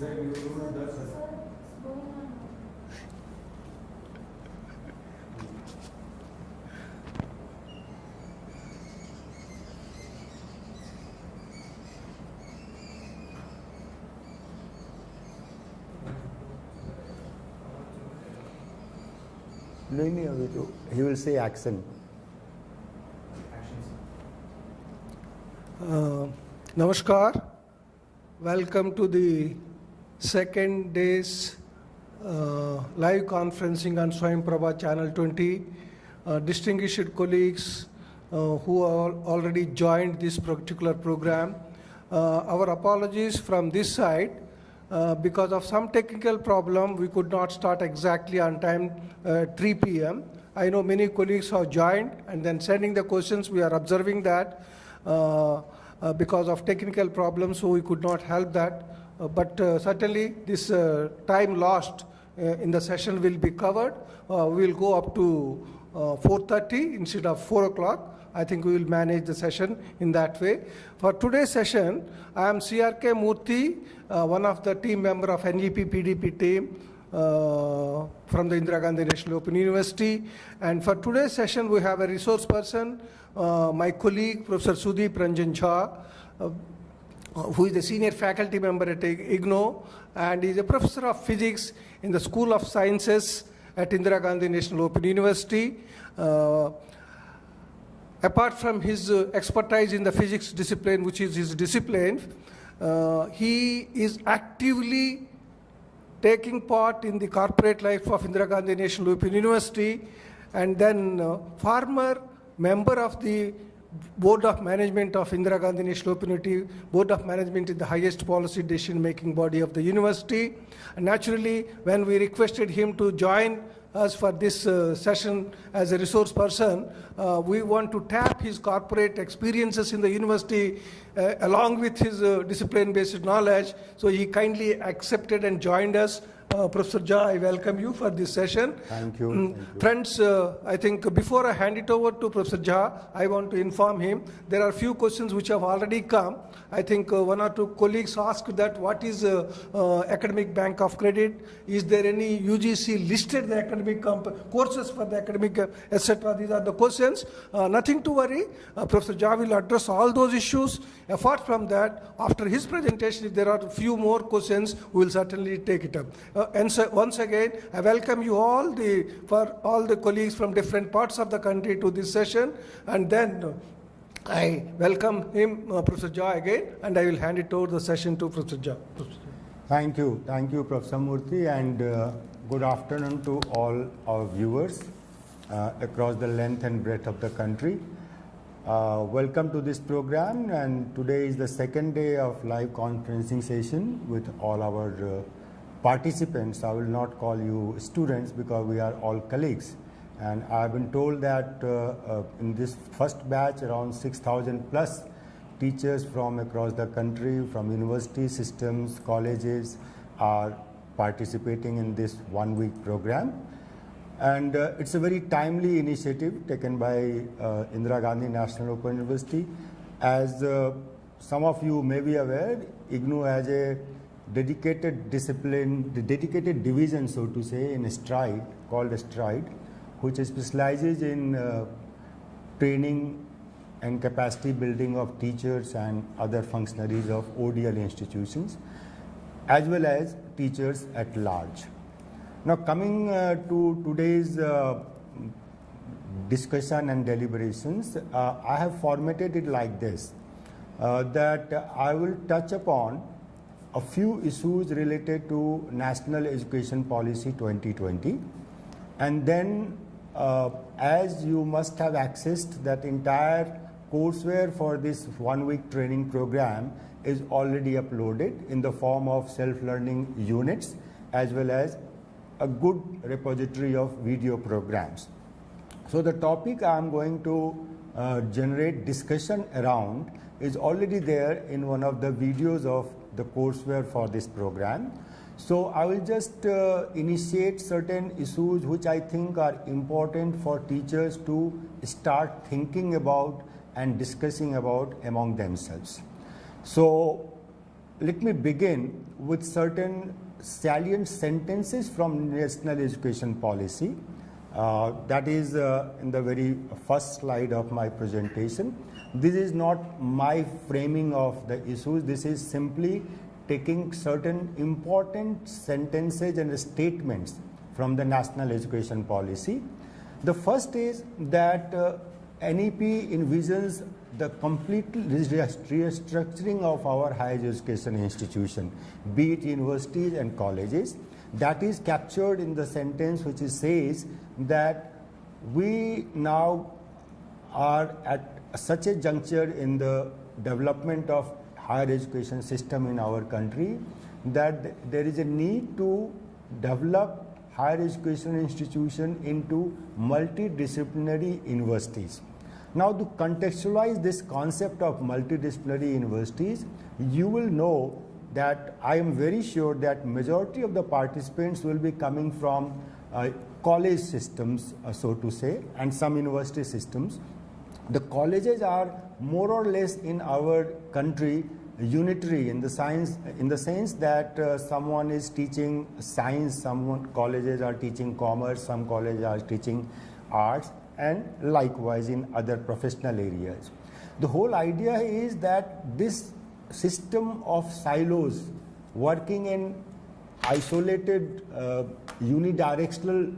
He will say action. Namaskar. Welcome to the second day's live conferencing on Swayam Prabha Channel 20. Distinguished colleagues who are already joined this particular program. Our apologies from this side. Because of some technical problem, we could not start exactly on time, 3 p.m. I know many colleagues have joined and then sending the questions. We are observing that because of technical problems, so we could not help that. But certainly this time lost in the session will be covered. We will go up to 4:30 instead of 4 o'clock. I think we will manage the session in that way. For today's session, I am CRK Murthy, one of the team member of NEP PDP team from the Indira Gandhi National Open University. And for today's session, we have a resource person, my colleague, Professor Sudeep Ranjan Jha, who is a senior faculty member at IGNO, and is a professor of physics in the School of Sciences at Indira Gandhi National Open University. Apart from his expertise in the physics discipline, which is his discipline, he is actively taking part in the corporate life of Indira Gandhi National Open University, and then former member of the Board of Management of Indira Gandhi National Open University. Board of Management is the highest policy decision-making body of the university. And naturally, when we requested him to join us for this session as a resource person, we want to tap his corporate experiences in the university along with his discipline-based knowledge. So he kindly accepted and joined us. Professor Jha, I welcome you for this session. Thank you. Thank you. Friends, I think before I hand it over to Professor Jha, I want to inform him there are a few questions which have already come. I think one or two colleagues asked that what is academic bank of credit? Is there any UGC listed the academic courses for the academic, etc.? These are the questions. Nothing to worry. Professor Jha will address all those issues. Apart from that, after his presentation, if there are a few more questions, we will certainly take it up. And so once again, I welcome you all, for all the colleagues from different parts of the country to this session. And then I welcome him, Professor Jha, again, and I will hand it over the session to Professor Jha. Thank you, Professor Murthy, and good afternoon to all our viewers across the length and breadth of the country. Welcome to this program, and today is the second day of live conferencing session with all our participants. I will not call you students because we are all colleagues. And I've been told that in this first batch, around 6,000 plus teachers from across the country, from university systems, colleges, are participating in this one-week program. And it's a very timely initiative taken by Indira Gandhi National Open University. As some of you may be aware, IGNO has a dedicated discipline, the dedicated division, so to say, in STRIDE, called STRIDE, which specializes in training and capacity building of teachers and other functionaries of ODL institutions, as well as teachers at large. Now, coming to today's discussion and deliberations, I have formatted it like this, that I will touch upon a few issues related to National Education Policy 2020, and then as you must have accessed that entire courseware for this one-week training program is already uploaded in the form of self-learning units as well as a good repository of video programs. So the topic I am going to generate discussion around is already there in one of the videos of the courseware for this program. So I will just initiate certain issues which I think are important for teachers to start thinking about and discussing about among themselves. So let me begin with certain salient sentences from national education policy. That is in the very first slide of my presentation. This is not my framing of the issues. This is simply taking certain important sentences and statements from the national education policy. The first is that NEP envisions the complete restructuring of our higher education institution, be it universities and colleges. That is captured in the sentence which says that we now are at such a juncture in the development of higher education system in our country that there is a need to develop higher education institution into multidisciplinary universities. Now, to contextualize this concept of multidisciplinary universities, you will know that I am very sure that majority of the participants will be coming from college systems, so to say, and some university systems. The colleges are more or less in our country unitary in the sense that someone is teaching science, some colleges are teaching commerce, some colleges are teaching arts, and likewise in other professional areas. The whole idea is that this system of silos working in isolated unidirectional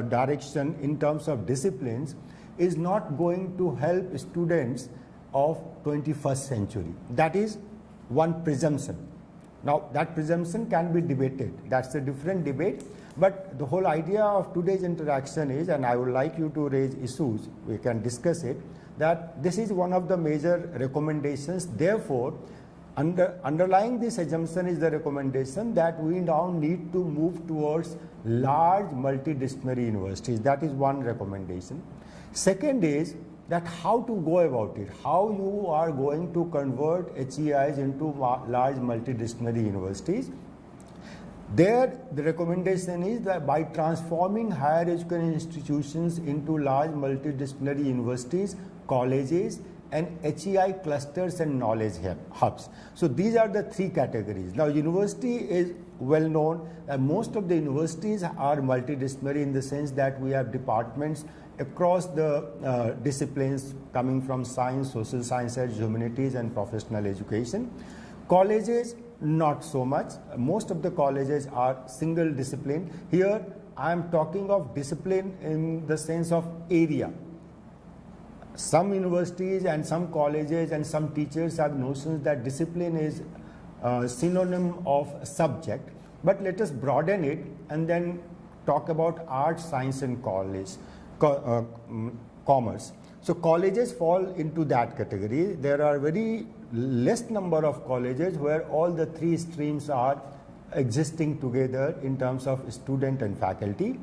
direction in terms of disciplines is not going to help students of 21st century. That is one presumption. Now that presumption can be debated. That's a different debate. But the whole idea of today's interaction is, and I would like you to raise issues, we can discuss it, that this is one of the major recommendations. Therefore, underlying this assumption is the recommendation that we now need to move towards large multidisciplinary universities. That is one recommendation. Second is that how to go about it, how you are going to convert HEIs into large multidisciplinary universities. There, the recommendation is that by transforming higher education institutions into large multidisciplinary universities, colleges, and HEI clusters and knowledge hubs. So these are the three categories. Now, university is well known. Most of the universities are multidisciplinary in the sense that we have departments across the disciplines coming from science, social sciences, humanities, and professional education. Colleges, not so much. Most of the colleges are single discipline. Here I am talking of discipline in the sense of area. Some universities and some colleges and some teachers have notions that discipline is synonym of subject, but let us broaden it and then talk about arts, science, and commerce. So colleges fall into that category. There are very less number of colleges where all the three streams are existing together in terms of student and faculty.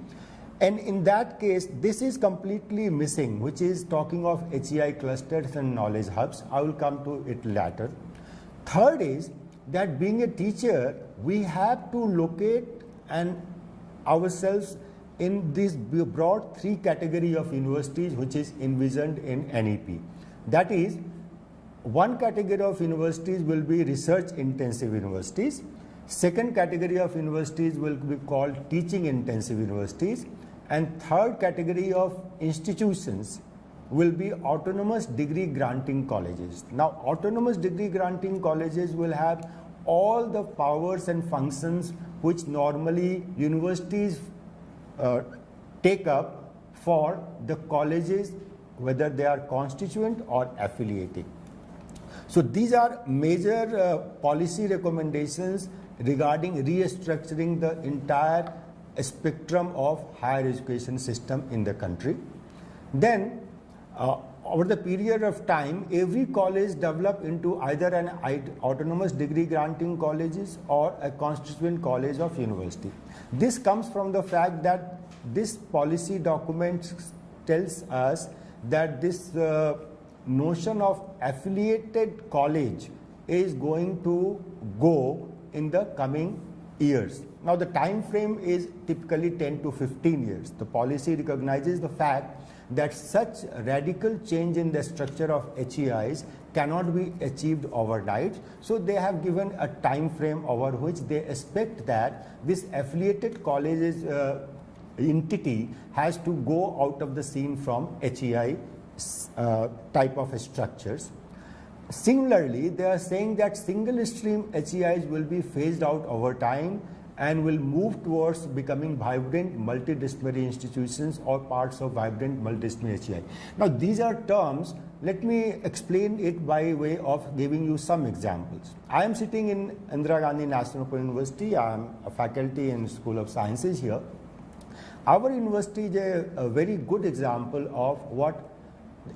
And in that case, this is completely missing, which is talking of HEI clusters and knowledge hubs. I will come to it later. Third is that being a teacher, we have to locate ourselves in this broad three category of universities which is envisioned in NEP. That is, one category of universities will be research intensive universities. Second category of universities will be called teaching intensive universities. And third category of institutions will be autonomous degree granting colleges. Now, autonomous degree granting colleges will have all the powers and functions which normally universities take up for the colleges, whether they are constituent or affiliating. So these are major policy recommendations regarding restructuring the entire spectrum of higher education system in the country. Then over the period of time, every college developed into either an autonomous degree granting colleges or a constituent college of university. This comes from the fact that this policy document tells us that this notion of affiliated college is going to go in the coming years. Now the time frame is typically 10 to 15 years. The policy recognizes the fact that such radical change in the structure of HEIs cannot be achieved overnight. So they have given a time frame over which they expect that this affiliated colleges entity has to go out of the scene from HEI type of structures. Similarly, they are saying that single stream HEIs will be phased out over time and will move towards becoming vibrant multidisciplinary institutions or parts of vibrant multidisciplinary HEI. Now, these are terms. Let me explain it by way of giving you some examples. I am sitting in Indira Gandhi National Open University. I am a faculty in School of Sciences here. Our university is a very good example of what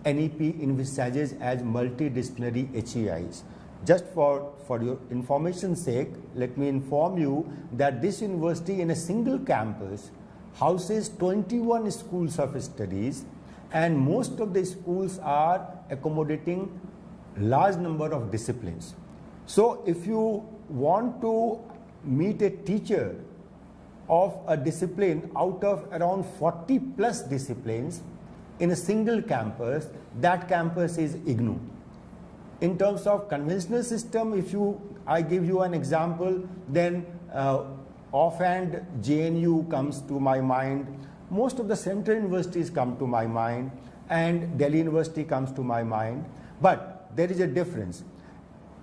NEP envisages as multidisciplinary HEIs. Just for your information's sake, let me inform you that this university in a single campus houses 21 schools of studies, and most of the schools are accommodating large number of disciplines. So if you want to meet a teacher of a discipline out of around 40 plus disciplines in a single campus, that campus is IGNOU. In terms of conventional system, I give you an example, then offhand JNU comes to my mind, most of the central universities come to my mind, and Delhi University comes to my mind. But there is a difference.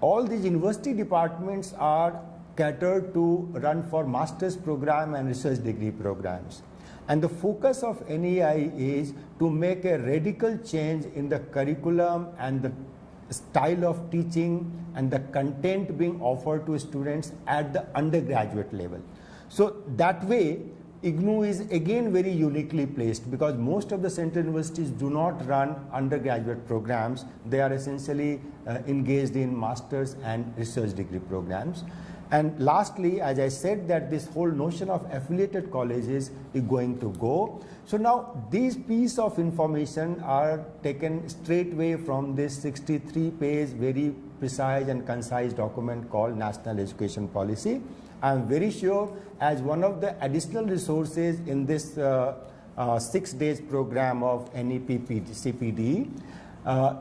All these university departments are catered to run for master's program and research degree programs. And the focus of NEI is to make a radical change in the curriculum and the style of teaching and the content being offered to students at the undergraduate level. So that way, IGNOU is again very uniquely placed, because most of the central universities do not run undergraduate programs. They are essentially engaged in master's and research degree programs. And lastly, as I said, that this whole notion of affiliated colleges is going to go. So now these pieces of information are taken straightway from this 63-page, very precise and concise document called National Education Policy. I am very sure as one of the additional resources in this 6 days program of NEP CPD,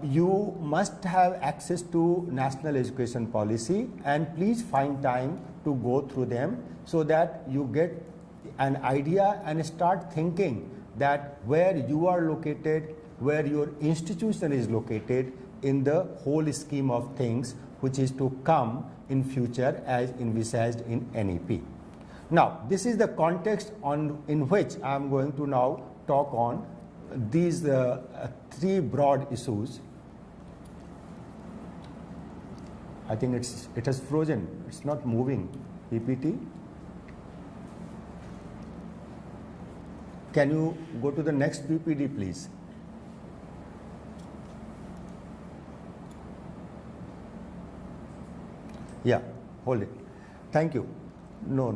you must have access to National Education Policy, and please find time to go through them so that you get an idea and start thinking that where you are located, where your institution is located in the whole scheme of things which is to come in future as envisaged in NEP. Now, this is the context in which I am going to now talk on these 3 broad issues. I think it has frozen. It's not moving. PPT. Can you go to the next PPT, please? Yeah, hold it. Thank you. No.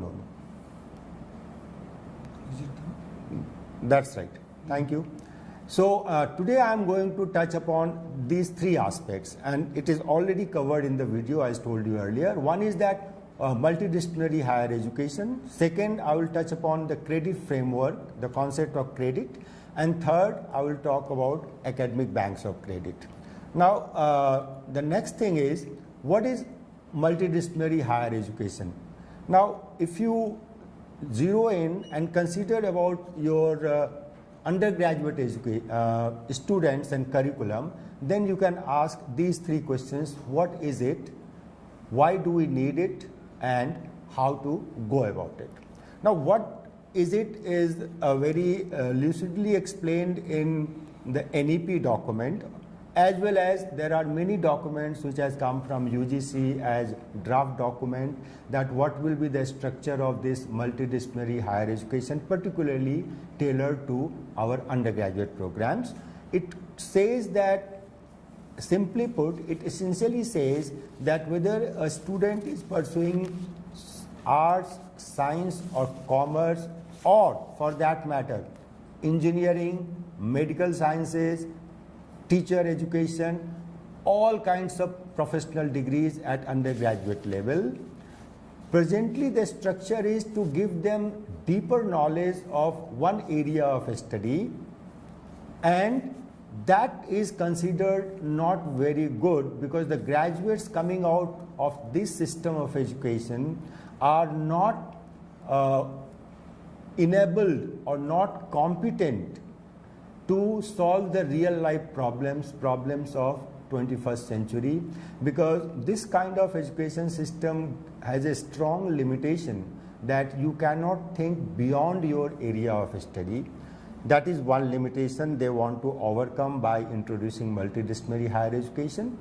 Is it done? That's right. Thank you. So today I am going to touch upon these 3 aspects, and it is already covered in the video as told you earlier. One is that multidisciplinary higher education. Second, I will touch upon the credit framework, the concept of credit. And third, I will talk about academic banks of credit. Now, the next thing is, what is multidisciplinary higher education? Now, if you zero in and consider about your undergraduate students and curriculum, then you can ask these 3 questions. What is it? Why do we need it? And how to go about it? Now, what is it is very lucidly explained in the NEP document, as well as there are many documents which has come from UGC as draft document, that what will be the structure of this multidisciplinary higher education, particularly tailored to our undergraduate programs. It says that, simply put, it essentially says that whether a student is pursuing arts, science or commerce, or for that matter, engineering, medical sciences, teacher education, all kinds of professional degrees at undergraduate level. Presently, the structure is to give them deeper knowledge of one area of study and that is considered not very good because the graduates coming out of this system of education are not enabled or not competent to solve the real life problems of 21st century, because this kind of education system has a strong limitation that you cannot think beyond your area of study. That is one limitation they want to overcome by introducing multidisciplinary higher education.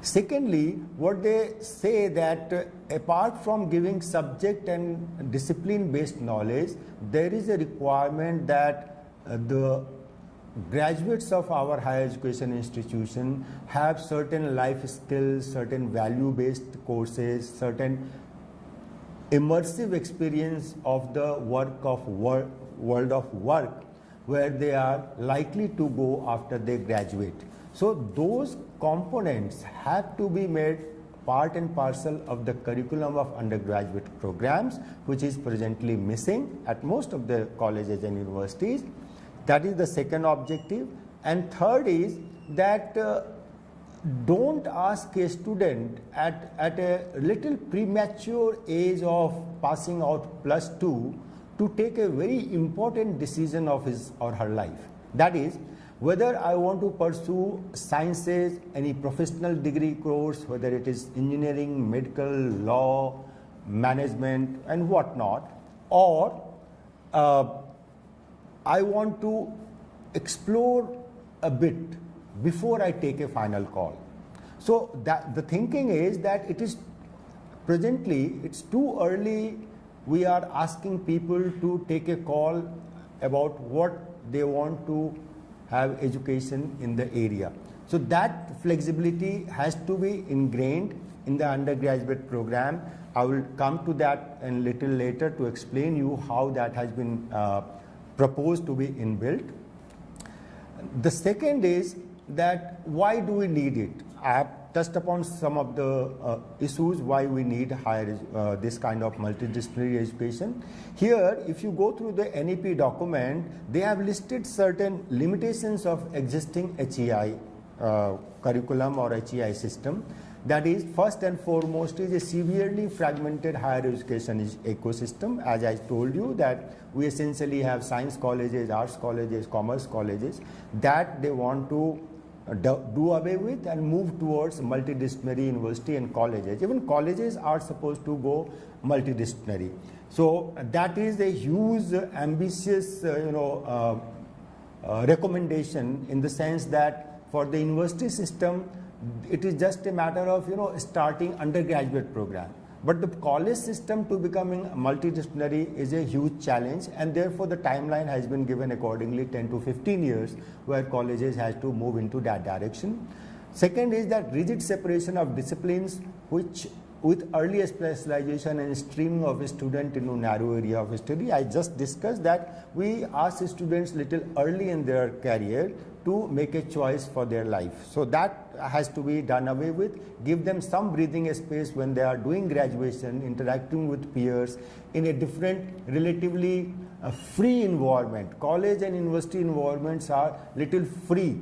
Secondly, what they say that apart from giving subject and discipline based knowledge, there is a requirement that the graduates of our higher education institution have certain life skills, certain value based courses, certain immersive experience of the world of work where they are likely to go after they graduate. So those components have to be made part and parcel of the curriculum of undergraduate programs, which is presently missing at most of the colleges and universities. That is the second objective. And third is that don't ask a student at a little premature age of passing out +2 to take a very important decision of his or her life. That is, whether I want to pursue sciences, any professional degree course, whether it is engineering, medical, law, management and whatnot, or I want to explore a bit before I take a final call. So that the thinking is that it is presently it's too early. We are asking people to take a call about what they want to have education in the area. So that flexibility has to be ingrained in the undergraduate program. I will come to that a little later to explain you how that has been proposed to be inbuilt. The second is that why do we need it? I have touched upon some of the issues why we need higher this kind of multidisciplinary education. Here, if you go through the NEP document, they have listed certain limitations of existing HEI curriculum or HEI system. That is, first and foremost, is a severely fragmented higher education ecosystem. As I told you that we essentially have science colleges, arts colleges, commerce colleges that they want to do away with and move towards multidisciplinary university and colleges. Even colleges are supposed to go multidisciplinary. So that is a huge, ambitious, recommendation in the sense that for the university system, it is just a matter of starting undergraduate program. But the college system to becoming multidisciplinary is a huge challenge, and therefore the timeline has been given accordingly 10 to 15 years where colleges has to move into that direction. Second is that rigid separation of disciplines which with early specialization and streaming of a student into narrow area of study. I just discussed that we ask students little early in their career to make a choice for their life. So that has to be done away with. Give them some breathing space when they are doing graduation, interacting with peers in a different, relatively free environment. College and university environments are little free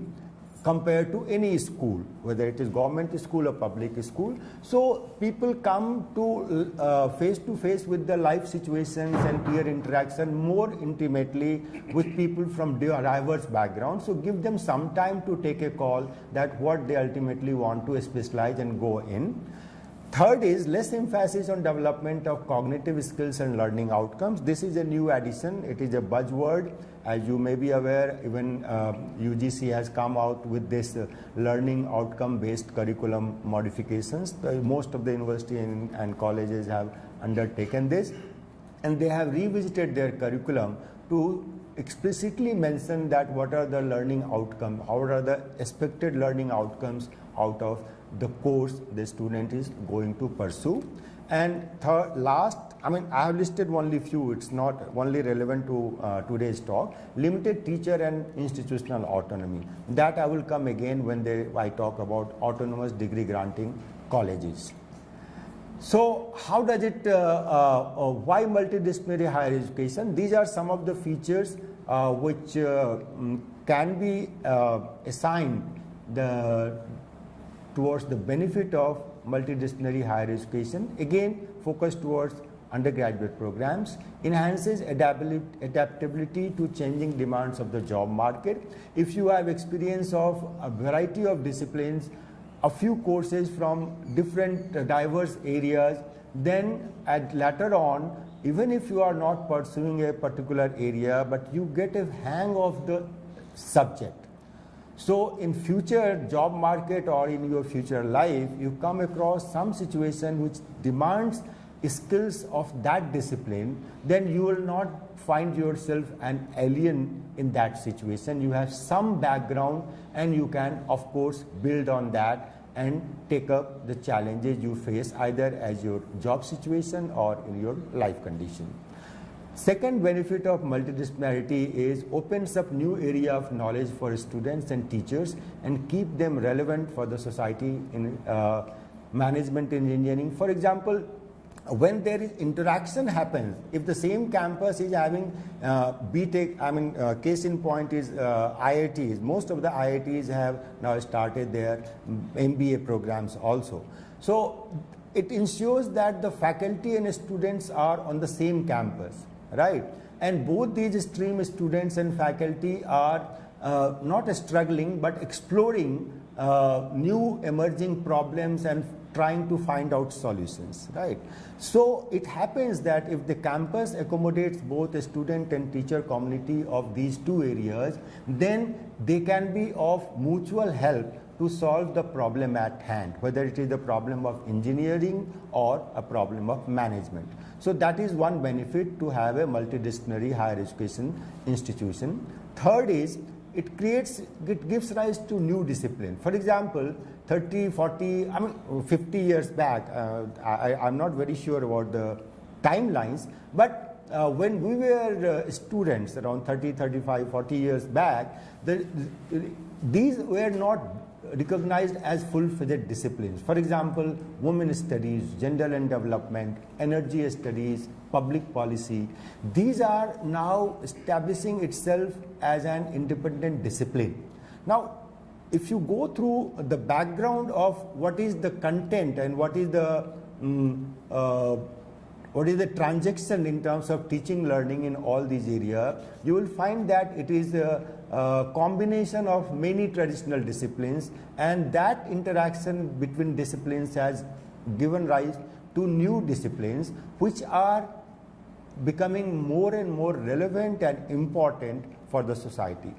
compared to any school, whether it is government school or public school. So people come to face with the life situations and peer interaction more intimately with people from diverse backgrounds. So give them some time to take a call that what they ultimately want to specialize and go in. Third is less emphasis on development of cognitive skills and learning outcomes. This is a new addition. It is a buzzword. As you may be aware, even UGC has come out with this learning outcome based curriculum modifications. Most of the university and colleges have undertaken this, and they have revisited their curriculum to explicitly mention that what are the learning outcomes, what are the expected learning outcomes out of the course the student is going to pursue. And last, I have listed only few, it's not only relevant to today's talk, limited teacher and institutional autonomy. That I will come again when I talk about autonomous degree granting colleges. So how does it, why multidisciplinary higher education? These are some of the features which can be assigned towards the benefit of multidisciplinary higher education, again focused towards undergraduate programs, enhances adaptability to changing demands of the job market. If you have experience of a variety of disciplines, a few courses from different diverse areas, then at later on, even if you are not pursuing a particular area, but you get a hang of the subject. So in future job market or in your future life, you come across some situation which demands skills of that discipline, then you will not find yourself an alien in that situation. You have some background and you can of course build on that and take up the challenges you face either as your job situation or in your life condition. Second benefit of multidisciplinarity is opens up new area of knowledge for students and teachers and keep them relevant for the society in management engineering. For example, when there is interaction happens, if the same campus is having BTech, case in point is IITs. Most of the IITs have now started their MBA programs also. So it ensures that the faculty and students are on the same campus, right? And both these stream students and faculty are not struggling but exploring new emerging problems and trying to find out solutions, right? So it happens that if the campus accommodates both a student and teacher community of these two areas, then they can be of mutual help to solve the problem at hand, whether it is the problem of engineering or a problem of management. So that is one benefit to have a multidisciplinary higher education institution. Third is it gives rise to new discipline. For example, 30, 40, 50 years back, I'm not very sure about the timelines, but when we were students around 30, 35, 40 years back, these were not recognized as full-fledged disciplines. For example, women studies, gender and development, energy studies, public policy. These are now establishing itself as an independent discipline. Now, if you go through the background of what is the content and what is the transaction in terms of teaching learning in all these areas, you will find that it is a combination of many traditional disciplines, and that interaction between disciplines has given rise to new disciplines which are becoming more and more relevant and important for the society.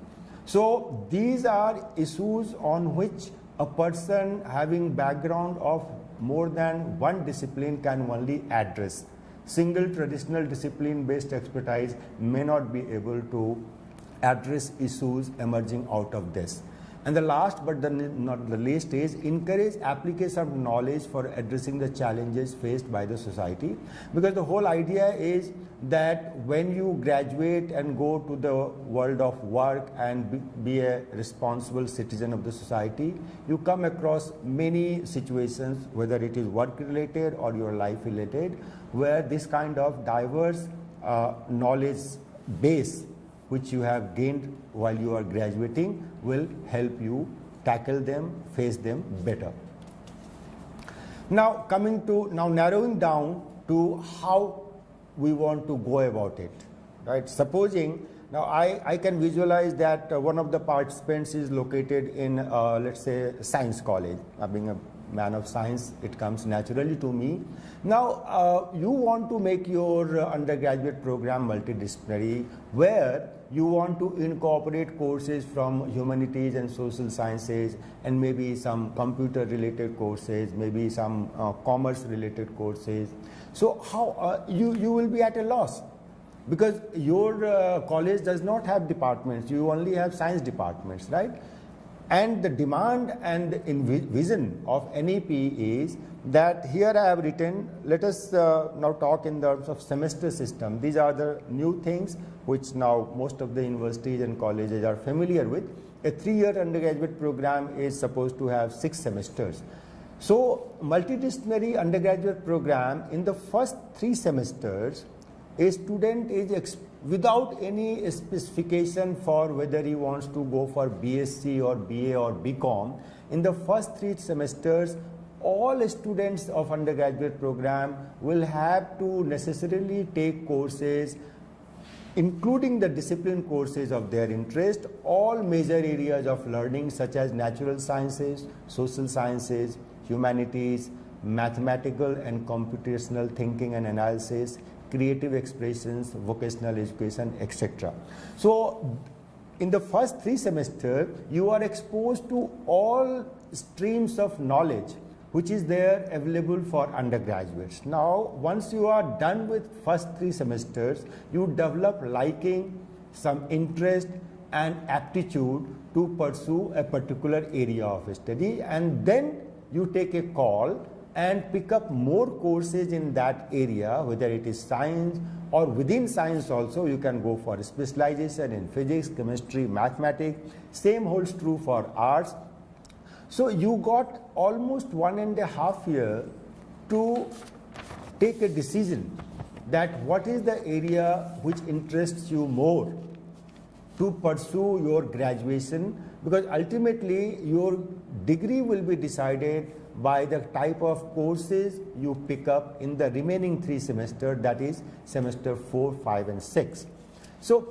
So these are issues on which a person having background of more than one discipline can only address. Single traditional discipline based expertise may not be able to address issues emerging out of this. And the last but not the least is encourage application of knowledge for addressing the challenges faced by the society, because the whole idea is that when you graduate and go to the world of work and be a responsible citizen of the society, you come across many situations, whether it is work related or your life related, where this kind of diverse knowledge base which you have gained while you are graduating will help you tackle them, face them better. Now narrowing down to how we want to go about it, right? Supposing now I can visualize that one of the participants is located in let's say science college. Being a man of science, it comes naturally to me. Now you want to make your undergraduate program multidisciplinary, where you want to incorporate courses from humanities and social sciences, and maybe some computer related courses, maybe some commerce related courses. So how you will be at a loss, because your college does not have departments, you only have science departments, right? And the demand and the vision of NEP is that here I have written, let us now talk in terms of semester system. These are the new things which now most of the universities and colleges are familiar with. A 3-year undergraduate program is supposed to have 6 semesters. So multidisciplinary undergraduate program, in the first 3 semesters, a student is without any specification for whether he wants to go for BSc or BA or BCom. In the first 3 semesters, all students of undergraduate program will have to necessarily take courses, including the discipline courses of their interest, all major areas of learning such as natural sciences, social sciences, humanities, mathematical and computational thinking and analysis, creative expressions, vocational education, etc. So, in the first 3 semesters, you are exposed to all streams of knowledge which is there available for undergraduates. Now, once you are done with first 3 semesters, you develop liking, some interest and aptitude to pursue a particular area of study, and then you take a call and pick up more courses in that area, whether it is science or within science also you can go for specialization in physics, chemistry, mathematics. Same holds true for arts. So you got almost 1.5 years to take a decision that what is the area which interests you more to pursue your graduation, because ultimately your degree will be decided by the type of courses you pick up in the remaining 3 semesters, that is semester 4, 5 and 6. So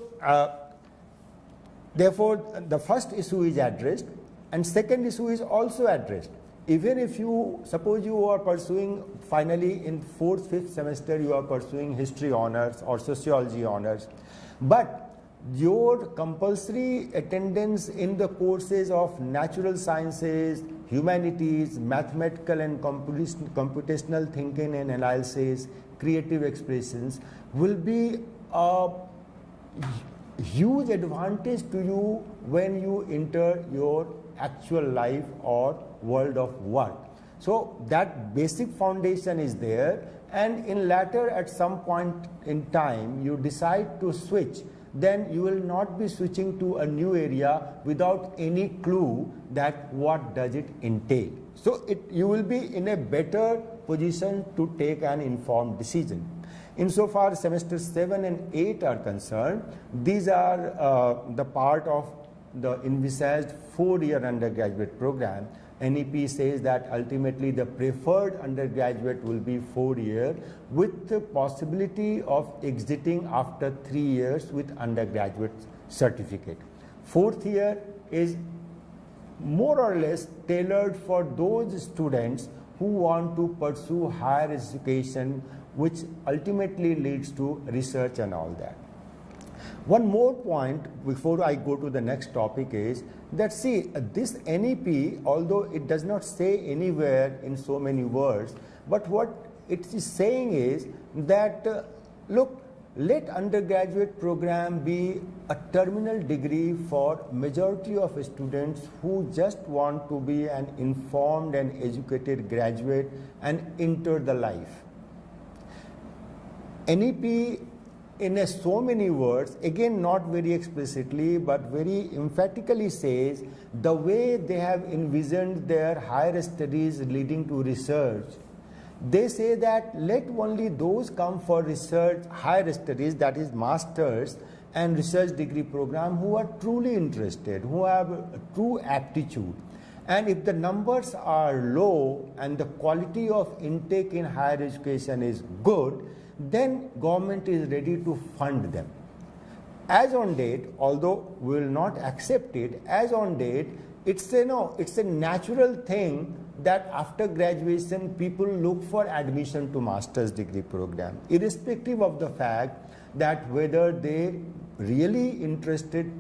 therefore the first issue is addressed and second issue is also addressed. Even if you, suppose you are pursuing finally in 4th, 5th semester you are pursuing history honors or sociology honors, but your compulsory attendance in the courses of natural sciences, humanities, mathematical and computational thinking and analysis, creative expressions will be a huge advantage to you when you enter your actual life or world of work. So that basic foundation is there, and in latter at some point in time you decide to switch, then you will not be switching to a new area without any clue that what does it entail. So you will be in a better position to take an informed decision. Insofar semester 7 and 8 are concerned, these are the part of the envisaged 4-year undergraduate program. NEP says that ultimately the preferred undergraduate will be 4 years with the possibility of exiting after 3 years with undergraduate certificate. 4th year is more or less tailored for those students who want to pursue higher education, which ultimately leads to research and all that. One more point before I go to the next topic is that, see, this NEP, although it does not say anywhere in so many words, but what it is saying is that, look, let undergraduate program be a terminal degree for majority of students who just want to be an informed and educated graduate and enter the life. NEP in so many words, again not very explicitly but very emphatically says the way they have envisioned their higher studies leading to research. They say that let only those come for research, higher studies, that is masters and research degree program, who are truly interested, who have true aptitude. And if the numbers are low and the quality of intake in higher education is good, then government is ready to fund them. As on date, although we will not accept it, as on date, it's a natural thing that after graduation people look for admission to master's degree program, irrespective of the fact that whether they are really interested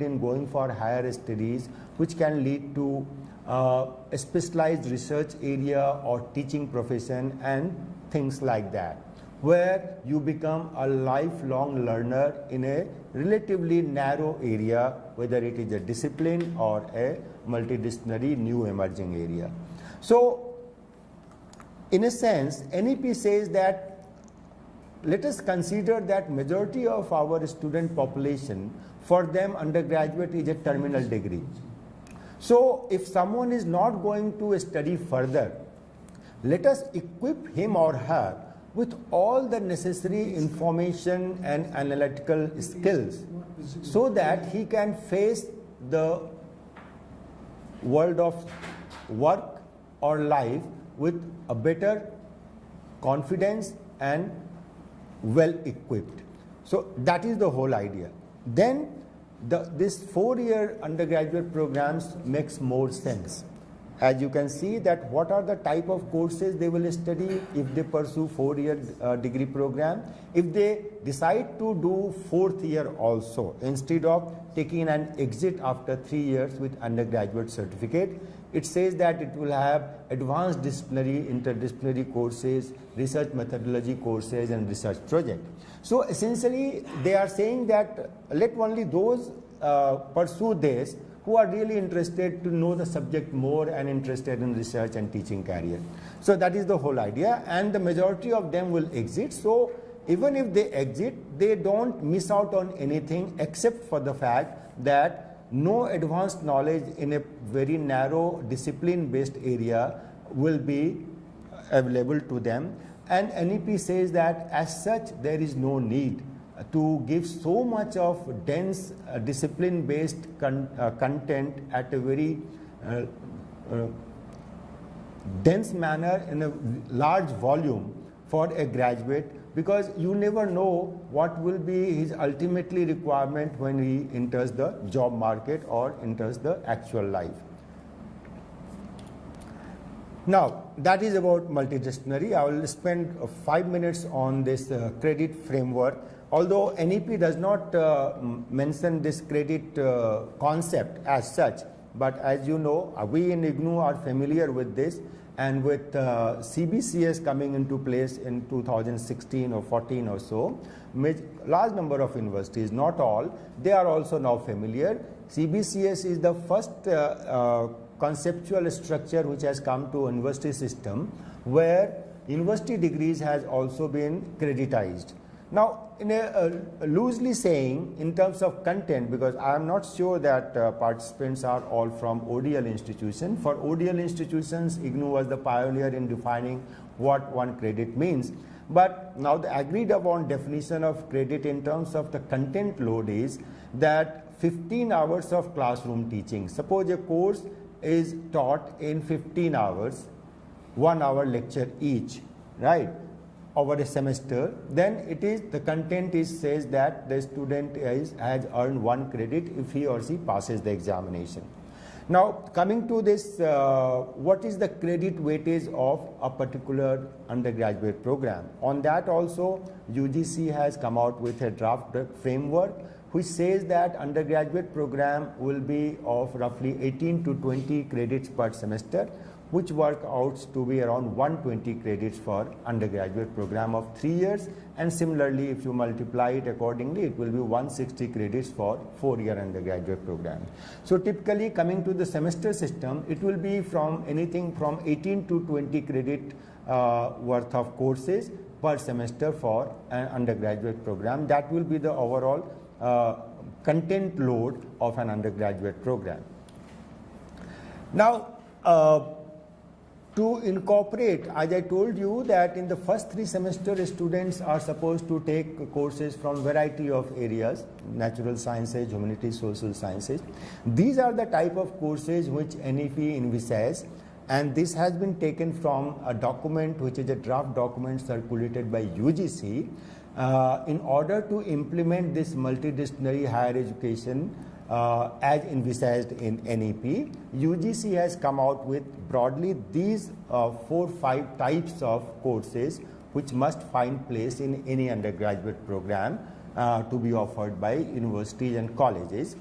in going for higher studies, which can lead to a specialized research area or teaching profession and things like that, where you become a lifelong learner in a relatively narrow area, whether it is a discipline or a multidisciplinary new emerging area. So, in a sense, NEP says that let us consider that majority of our student population, for them undergraduate is a terminal degree. So, if someone is not going to study further, let us equip him or her with all the necessary information and analytical skills so that he can face the world of work or life with a better confidence and well equipped. So that is the whole idea. Then this 4-year undergraduate programs makes more sense. As you can see that what are the type of courses they will study if they pursue 4-year degree program. If they decide to do 4th year also, instead of taking an exit after 3 years with undergraduate certificate, it says that it will have advanced disciplinary, interdisciplinary courses, research methodology courses and research project. So essentially they are saying that let only those pursue this who are really interested to know the subject more and interested in research and teaching career. So that is the whole idea, and the majority of them will exit. So even if they exit, they don't miss out on anything except for the fact that no advanced knowledge in a very narrow discipline based area will be available to them. And NEP says that as such there is no need to give so much of dense discipline based content at a very dense manner in a large volume for a graduate, because you never know what will be his ultimately requirement when he enters the job market or enters the actual life. Now that is about multidisciplinary. I will spend 5 minutes on this credit framework. Although NEP does not mention this credit concept as such, but as you know, we in IGNOU are familiar with this, and with CBCS coming into place in 2016 or 14 or so, large number of universities, not all, they are also now familiar. CBCS is the first conceptual structure which has come to university system where university degrees has also been creditized. Now, in a loosely saying, in terms of content, because I am not sure that participants are all from ODL institution. For ODL institutions, IGNOU was the pioneer in defining what one credit means. But now the agreed upon definition of credit in terms of the content load is that 15 hours of classroom teaching. Suppose a course is taught in 15 hours, 1 hour lecture each, right? Over a semester, then it is the content is says that the student has earned 1 credit if he or she passes the examination. Now coming to this, what is the credit weightage of a particular undergraduate program? On that also UGC has come out with a draft framework which says that undergraduate program will be of roughly 18 to 20 credits per semester, which work out to be around 120 credits for undergraduate program of 3 years, and similarly if you multiply it accordingly, it will be 160 credits for 4-year undergraduate program. So typically coming to the semester system, it will be from anything from 18 to 20 credit worth of courses per semester for an undergraduate program. That will be the overall content load of an undergraduate program. Now to incorporate, as I told you that in the first 3 semesters students are supposed to take courses from variety of areas, natural sciences, humanities, social sciences. These are the type of courses which NEP envisages, and this has been taken from a document which is a draft document circulated by UGC in order to implement this multidisciplinary higher education as envisaged in NEP. UGC has come out with broadly these 4-5 types of courses which must find place in any undergraduate program to be offered by universities and colleges.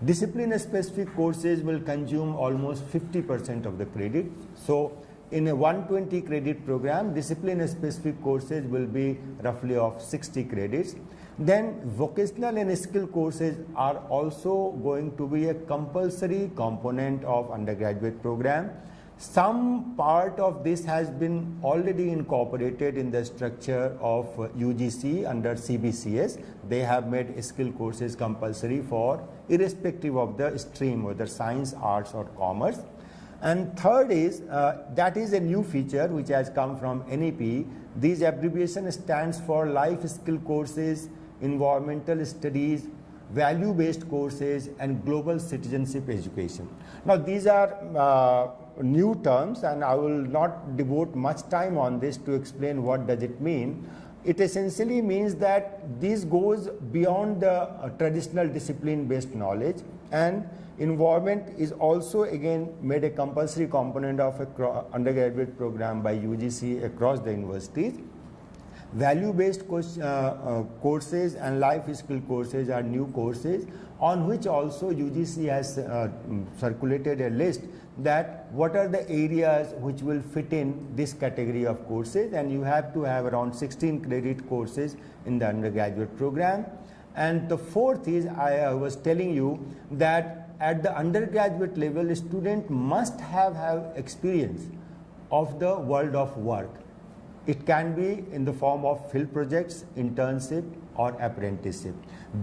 Discipline specific courses will consume almost 50% of the credit. So in a 120 credit program, discipline specific courses will be roughly of 60 credits. Then vocational and skill courses are also going to be a compulsory component of undergraduate program. Some part of this has been already incorporated in the structure of UGC under CBCS. They have made skill courses compulsory for irrespective of the stream, whether science, arts or commerce. And third is, that is a new feature which has come from NEP. These abbreviation stands for life skill courses, environmental studies, value-based courses, and global citizenship education. Now these are new terms, and I will not devote much time on this to explain what does it mean. It essentially means that this goes beyond the traditional discipline-based knowledge, and environment is also again made a compulsory component of a undergraduate program by UGC across the universities. Value-based courses and life skill courses are new courses on which also UGC has circulated a list that what are the areas which will fit in this category of courses, and you have to have around 16 credit courses in the undergraduate program. And the fourth is, I was telling you that at the undergraduate level, a student must have experience of the world of work. It can be in the form of field projects, internship, or apprenticeship.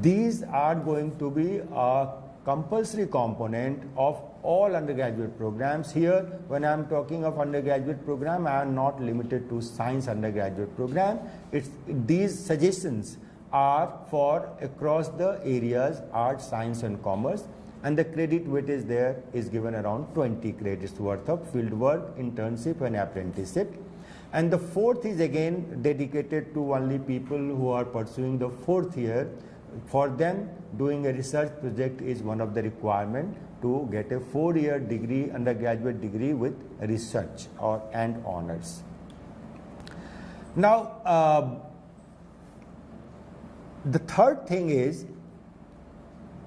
These are going to be a compulsory component of all undergraduate programs. Here, when I am talking of undergraduate program, I am not limited to science undergraduate program. These suggestions are for across the areas art, science, and commerce, and the credit weightage there is given around 20 credits worth of field work, internship, and apprenticeship. And the fourth is again dedicated to only people who are pursuing the fourth year. For them, doing a research project is one of the requirement to get a 4-year degree, undergraduate degree with research and honors. Now, the third thing is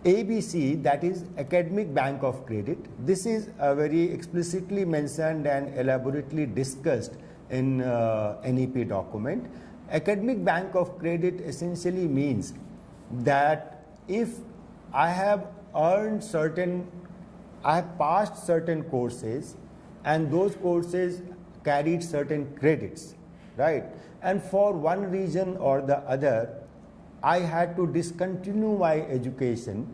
ABC, that is Academic Bank of Credit. This is very explicitly mentioned and elaborately discussed in NEP document. Academic Bank of Credit essentially means that if I have passed certain courses and those courses carried certain credits, right? And for one reason or the other, I had to discontinue my education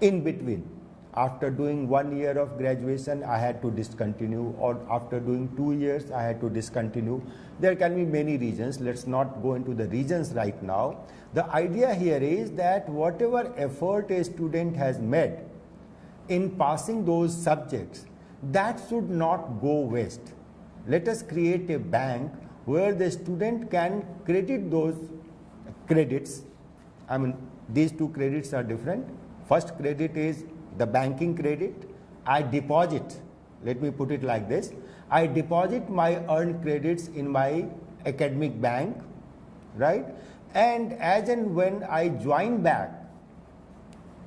in between. After doing 1 year of graduation, I had to discontinue, or after doing 2 years, I had to discontinue. There can be many reasons. Let's not go into the reasons right now. The idea here is that whatever effort a student has made in passing those subjects, that should not go waste. Let us create a bank where the student can credit those credits. I mean, these two credits are different. First credit is the banking credit. I deposit, let me put it like this, I deposit my earned credits in my academic bank, right? And as and when I join back,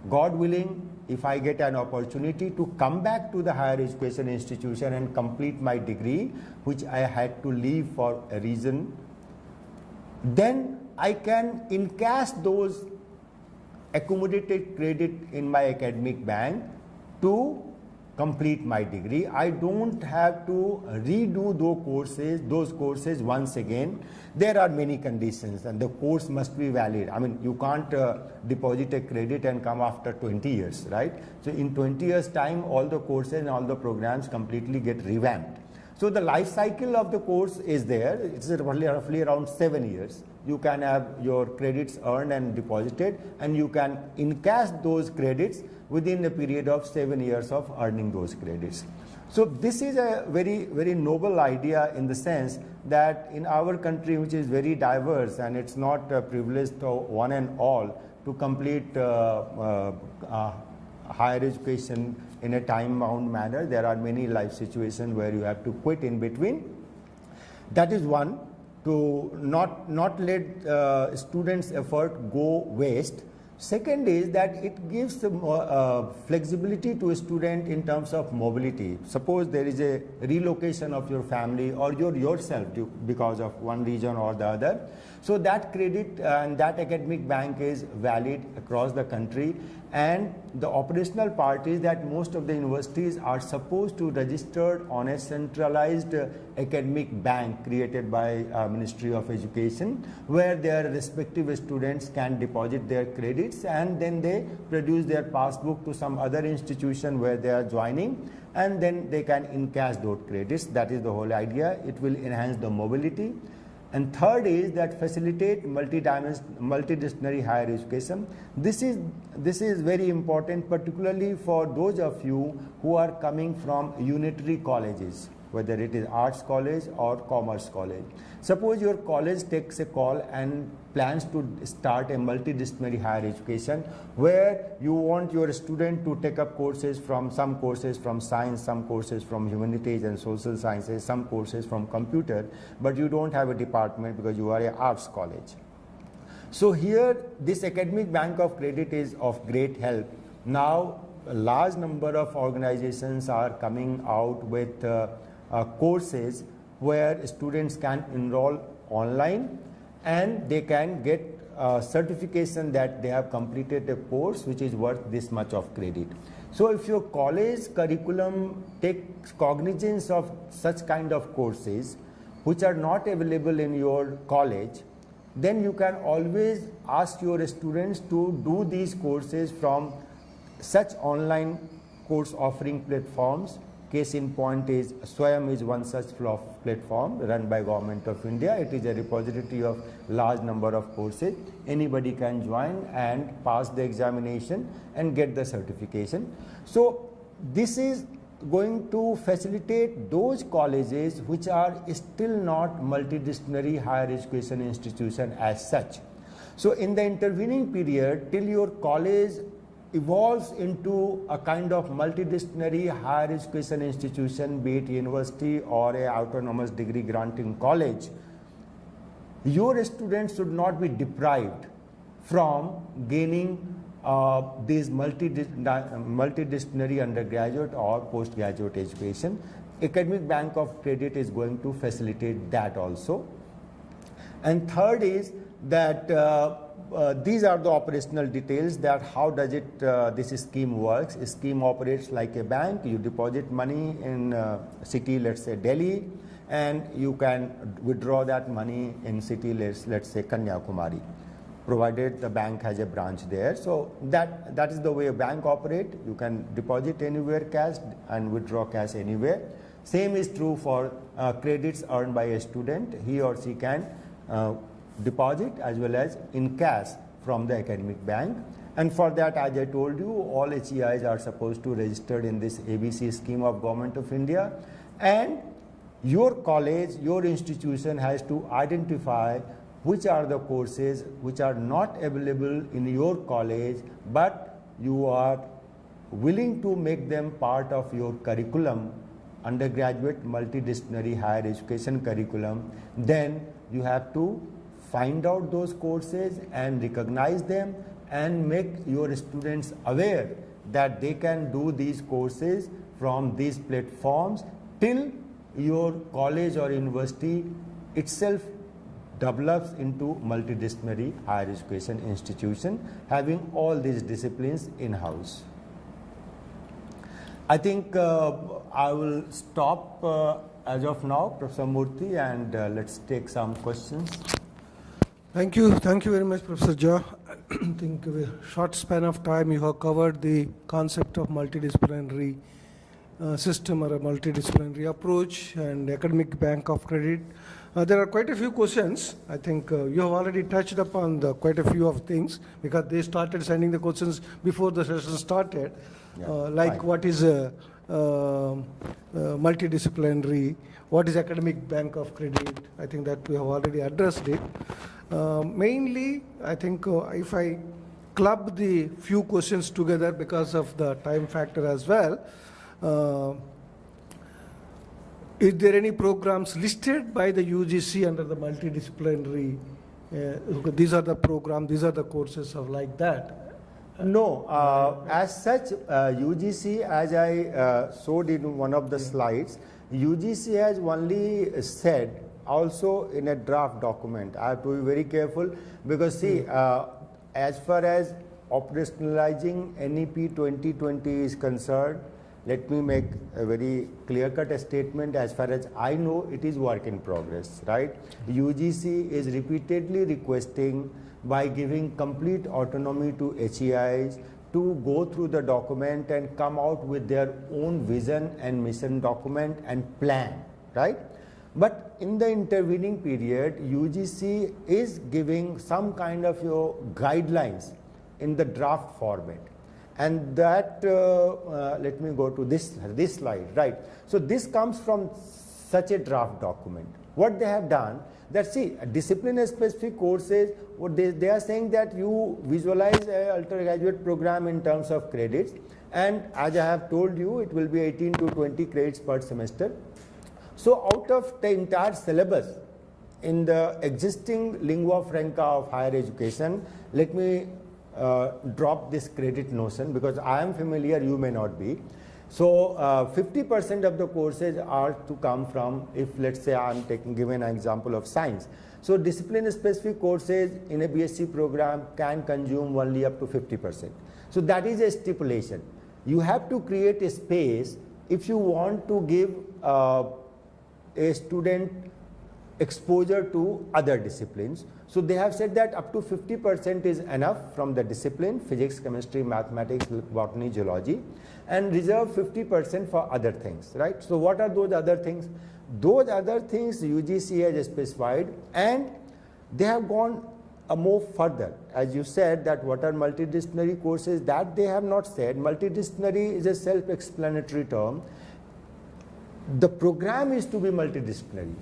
God willing, if I get an opportunity to come back to the higher education institution and complete my degree, which I had to leave for a reason, then I can encash those accumulated credit in my academic bank to complete my degree. I don't have to redo those courses once again. There are many conditions, and the course must be valid. I mean, you can't deposit a credit and come after 20 years, right? So in 20 years time, all the courses and all the programs completely get revamped. So the life cycle of the course is there. It's roughly around 7 years. You can have your credits earned and deposited, and you can encash those credits within a period of 7 years of earning those credits. So this is a very, very noble idea in the sense that in our country, which is very diverse, and it's not privileged to one and all to complete higher education in a time-bound manner. There are many life situations where you have to quit in between. That is one, to not let students' effort go waste. Second is that it gives flexibility to a student in terms of mobility. Suppose there is a relocation of your family or yourself because of one reason or the other. So that credit and that academic bank is valid across the country, And the operational part is that most of the universities are supposed to register on a centralized academic bank created by Ministry of Education, where their respective students can deposit their credits and then they produce their passbook to some other institution where they are joining, and then they can encash those credits. That is the whole idea. It will enhance the mobility. And third is that facilitate multidisciplinary higher education. This is very important, particularly for those of you who are coming from unitary colleges, whether it is arts college or commerce college. Suppose your college takes a call and plans to start a multidisciplinary higher education, where you want your student to take up some courses from science, some courses from humanities and social sciences, some courses from computer, but you don't have a department because you are an arts college. So here this academic bank of credit is of great help. Now a large number of organizations are coming out with courses where students can enroll online and they can get certification that they have completed a course which is worth this much of credit. So if your college curriculum takes cognizance of such kind of courses which are not available in your college, then you can always ask your students to do these courses from such online course offering platforms. Case in point is Swayam is one such platform run by Government of India. It is a repository of large number of courses. Anybody can join and pass the examination and get the certification. So this is going to facilitate those colleges which are still not multidisciplinary higher education institution as such. So in the intervening period, till your college evolves into a kind of multidisciplinary higher education institution, be it university or a autonomous degree granting college, your students should not be deprived from gaining these multidisciplinary undergraduate or postgraduate education. Academic Bank of Credit is going to facilitate that also. And third is that these are the operational details, that how does it this scheme works. A scheme operates like a bank. You deposit money in city, let's say Delhi, and you can withdraw that money in city, let's say Kanyakumari, provided the bank has a branch there. So that is the way a bank operates. You can deposit anywhere cash and withdraw cash anywhere. Same is true for credits earned by a student. He or she can deposit as well as in cash from the academic bank. And for that, as I told you, all HEIs are supposed to register in this ABC scheme of Government of India, and your college, your institution has to identify which are the courses which are not available in your college, but you are willing to make them part of your curriculum, undergraduate multidisciplinary higher education curriculum. Then you have to find out those courses and recognize them and make your students aware that they can do these courses from these platforms till your college or university itself develops into multidisciplinary higher education institution having all these disciplines in-house. I think I will stop as of now, Professor Murthy, and let's take some questions. Thank you very much, Professor Jha. I think in a short span of time you have covered the concept of multidisciplinary system or a multidisciplinary approach and academic bank of credit. There are quite a few questions. I think you have already touched upon quite a few of things because they started sending the questions before the session started. Like what is multidisciplinary, what is academic bank of credit. I think that we have already addressed it. Mainly, I think if I club the few questions together because of the time factor as well, is there any programs listed by the UGC under the multidisciplinary? These are the programs, these are the courses of like that. No, as such, UGC, as I showed in one of the slides, UGC has only said, also in a draft document. I have to be very careful because see, as far as operationalizing NEP 2020 is concerned, let me make a very clear-cut statement. As far as I know, it is work in progress, right? UGC is repeatedly requesting by giving complete autonomy to HEIs to go through the document and come out with their own vision and mission document and plan, right? But in the intervening period, UGC is giving some kind of guidelines in the draft format. And that, let me go to this slide, right? So this comes from such a draft document. What they have done, that see, discipline-specific courses, what they are saying that you visualize a undergraduate program in terms of credits, and as I have told you, it will be 18 to 20 credits per semester. So out of the entire syllabus in the existing lingua franca of higher education, let me drop this credit notion because I am familiar, you may not be. So 50% of the courses are to come from, if let's say I am giving an example of science. So discipline specific courses in a BSc program can consume only up to 50%. So that is a stipulation. You have to create a space if you want to give a student exposure to other disciplines. So they have said that up to 50% is enough from the discipline, physics, chemistry, mathematics, botany, geology, and reserve 50% for other things, right? So what are those other things? Those other things UGC has specified, and they have gone a more further. As you said that what are multidisciplinary courses, that they have not said. Multidisciplinary is a self-explanatory term. The program is to be multidisciplinary.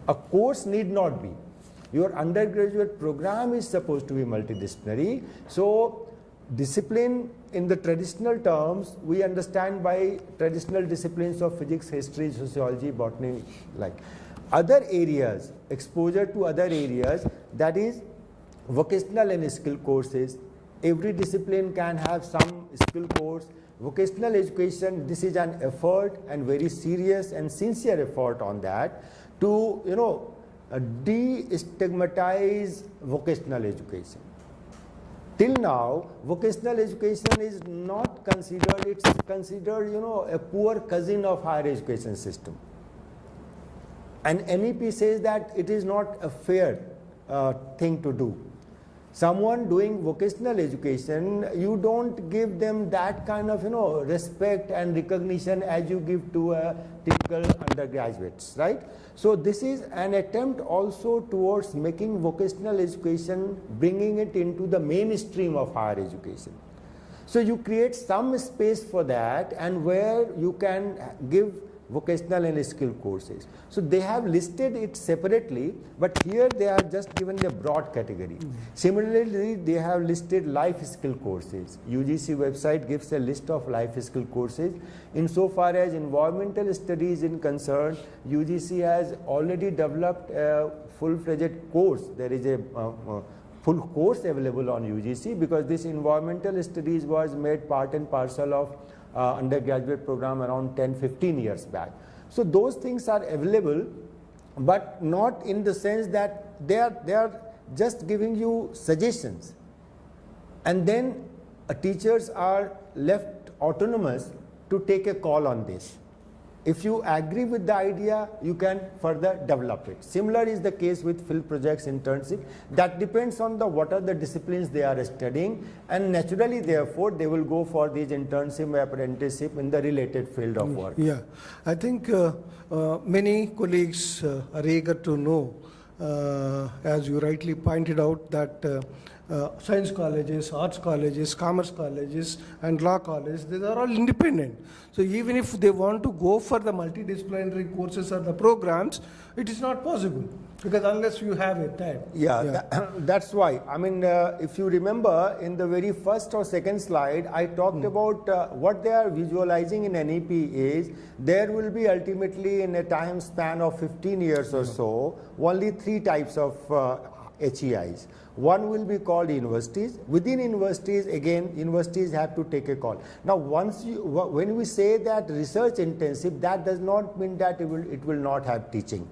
A course need not be. Your undergraduate program is supposed to be multidisciplinary. So discipline in the traditional terms, we understand by traditional disciplines of physics, history, sociology, botany, like. Other areas, exposure to other areas, that is vocational and skill courses. Every discipline can have some skill course. Vocational education, this is an effort and very serious and sincere effort on that to, destigmatize vocational education. Till now, vocational education is not considered, it's considered, a poor cousin of higher education system. And NEP says that it is not a fair thing to do. Someone doing vocational education, you don't give them that kind of, respect and recognition as you give to a typical undergraduates, right? So this is an attempt also towards making vocational education, bringing it into the mainstream of higher education. So you create some space for that, and where you can give vocational and skill courses. So they have listed it separately, but here they are just given a broad category. Similarly, they have listed life skill courses. UGC website gives a list of life skill courses. Insofar as environmental studies is concerned, UGC has already developed a full-fledged course. There is a full course available on UGC, because this environmental studies was made part and parcel of undergraduate program around 10-15 years back. So those things are available, but not in the sense that they are just giving you suggestions, and then teachers are left autonomous to take a call on this. If you agree with the idea, you can further develop it. Similar is the case with field projects, internship. That depends on what are the disciplines they are studying, and naturally, therefore, they will go for these internship or apprenticeship in the related field of work. Yeah, I think many colleagues are eager to know, as you rightly pointed out, that science colleges, arts colleges, commerce colleges, and law colleges, they are all independent. So even if they want to go for the multidisciplinary courses or the programs, it is not possible, because unless you have a time. Yeah. That's why. I mean, if you remember in the very first or second slide, I talked about what they are visualizing in NEP is there will be ultimately in a time span of 15 years or so, only 3 types of HEIs. One will be called universities. Within universities, again, universities have to take a call. Now, when we say that research intensive, that does not mean that it will not have teaching.